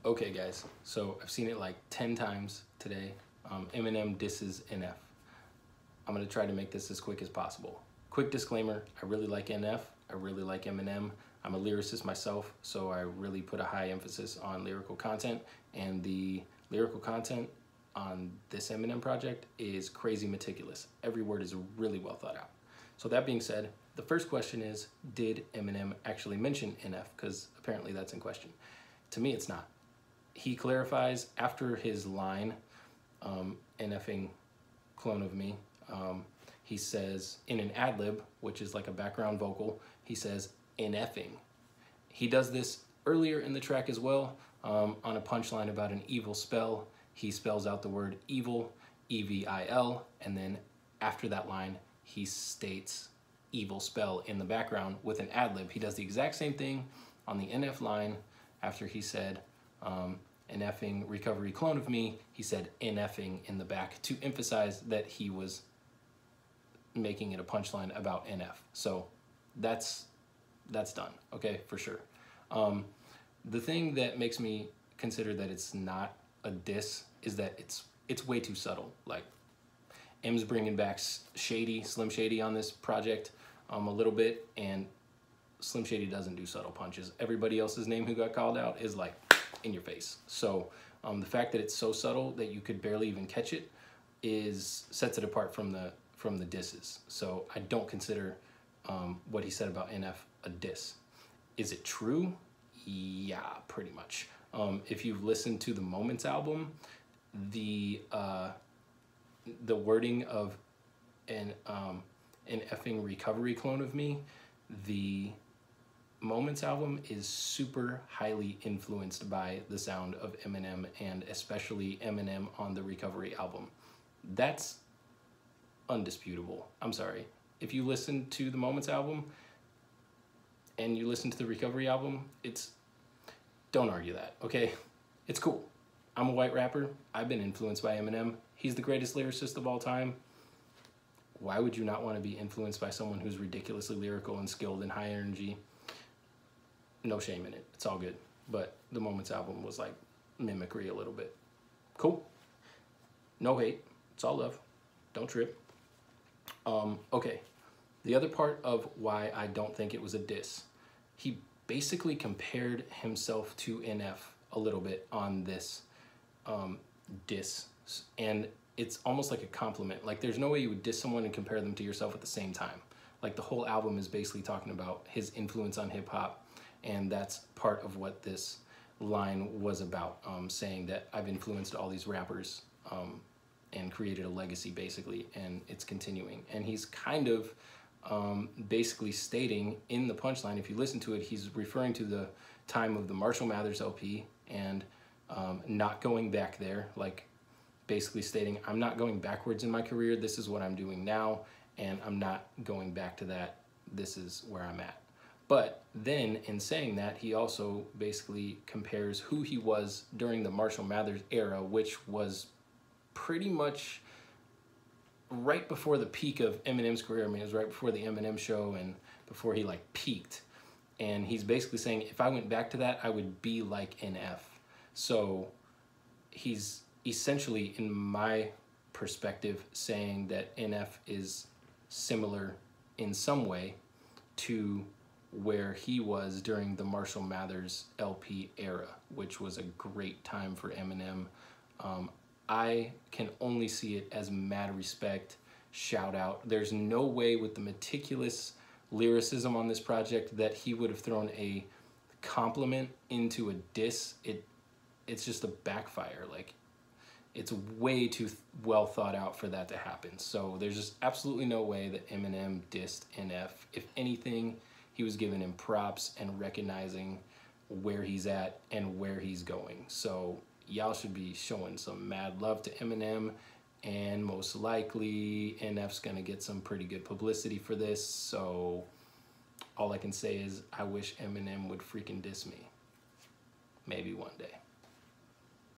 Okay guys, so I've seen it like 10 times today. Eminem disses NF. I'm gonna try to make this as quick as possible. Quick disclaimer, I really like NF, I really like Eminem. I'm a lyricist myself, so I really put a high emphasis on lyrical content, and the lyrical content on this Eminem project is crazy meticulous. Every word is really well thought out. So that being said, the first question is, did Eminem actually mention NF? Because apparently that's in question. To me, it's not. He clarifies after his line, NFing clone of me, he says in an ad-lib, which is like a background vocal, he says NFing. He does this earlier in the track as well, on a punchline about an evil spell. He spells out the word evil, E-V-I-L, and then after that line, he states evil spell in the background with an ad-lib. He does the exact same thing on the NF line after he said, NFing recovery clone of me, he said NFing in the back to emphasize that he was making it a punchline about NF. So that's done, okay, for sure. The thing that makes me consider that it's not a diss is that it's way too subtle. Like, M's bringing back Slim Shady on this project a little bit, and Slim Shady doesn't do subtle punches. Everybody else's name who got called out is like in your face. So the fact that it's so subtle that you could barely even catch it sets it apart from the disses. So I don't consider what he said about NF a diss. Is it true? Yeah, pretty much. If you've listened to the Moments album, the wording of an effing recovery clone of me, the Moments album is super highly influenced by the sound of Eminem, and especially Eminem on the Recovery album. That's undisputable. I'm sorry. If you listen to the Moments album and you listen to the Recovery album, don't argue that, okay? It's cool. I'm a white rapper. I've been influenced by Eminem. He's the greatest lyricist of all time. Why would you not want to be influenced by someone who's ridiculously lyrical and skilled and high energy? No shame in it. It's all good. But the Moments album was like mimicry a little bit. Cool. No hate. It's all love. Don't trip. Okay. The other part of why I don't think it was a diss, he basically compared himself to NF a little bit on this diss, and it's almost like a compliment. Like, there's no way you would diss someone and compare them to yourself at the same time. Like, the whole album is basically talking about his influence on hip-hop, and that's part of what this line was about, saying that I've influenced all these rappers and created a legacy, basically, and it's continuing. And he's kind of basically stating in the punchline, if you listen to it, he's referring to the time of the Marshall Mathers LP and not going back there, like basically stating, I'm not going backwards in my career, this is what I'm doing now, and I'm not going back to that, this is where I'm at. But then in saying that, he also basically compares who he was during the Marshall Mathers era, which was pretty much right before the peak of Eminem's career. I mean, it was right before the Eminem show and before he like peaked. And he's basically saying, if I went back to that, I would be like NF. So he's essentially, in my perspective, saying that NF is similar in some way to where he was during the Marshall Mathers LP era, which was a great time for Eminem. I can only see it as mad respect, shout out. There's no way with the meticulous lyricism on this project that he would have thrown a compliment into a diss. It's just a backfire. Like, it's way too well thought out for that to happen. So there's just absolutely no way that Eminem dissed NF. If anything, he was giving him props and recognizing where he's at and where he's going. So y'all should be showing some mad love to Eminem, and most likely NF's gonna get some pretty good publicity for this. So all I can say is I wish Eminem would freaking diss me. Maybe one day.